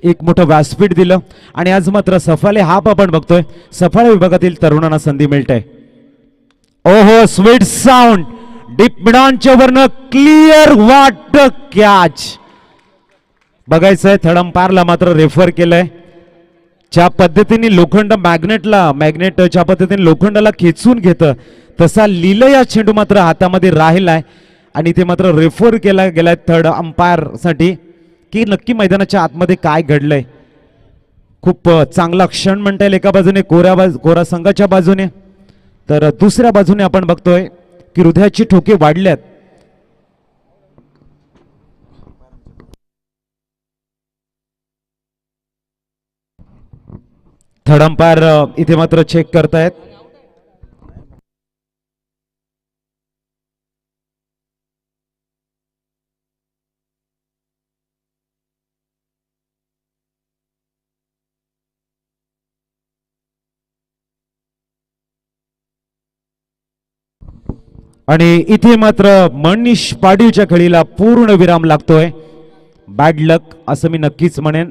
एक मोठं व्यासपीठ दिलं आणि आज मात्र सफाळे हाप आपण बघतोय सफाळे विभागातील तरुणांना संधी मिळते। ओहो स्वीट साऊंड डीप मिडांच्या वरनं क्लिअर वाट कॅच बघायचंय। थर्ड अंपायरला मात्र रेफर केलंय। ज्या पद्धतीने लोखंड मॅग्नेट ज्या पद्धतीने लोखंडाला खेचून घेतं तसा लीलया चेंडू मात्र हातामध्ये राहिलाय आणि ते मात्र रेफर केला गेलाय थर्ड अंपायर साठी की नक्की मैदानाच्या आतमध्ये काय घडलंय। खूप चांगला क्षण म्हणता येईल एका बाजूने कोरा संघाच्या बाजूने, तर दुसऱ्या बाजूने आपण बघतोय की हृदयाची ठोके वाढल्यात। थर्ड अंपायर इथे मात्र चेक करतायत। आणि इथे मात्र मनीष पाटीलच्या खेळीला पूर्ण विराम लागतोय। बॅड लक असं मी नक्कीच म्हणेन।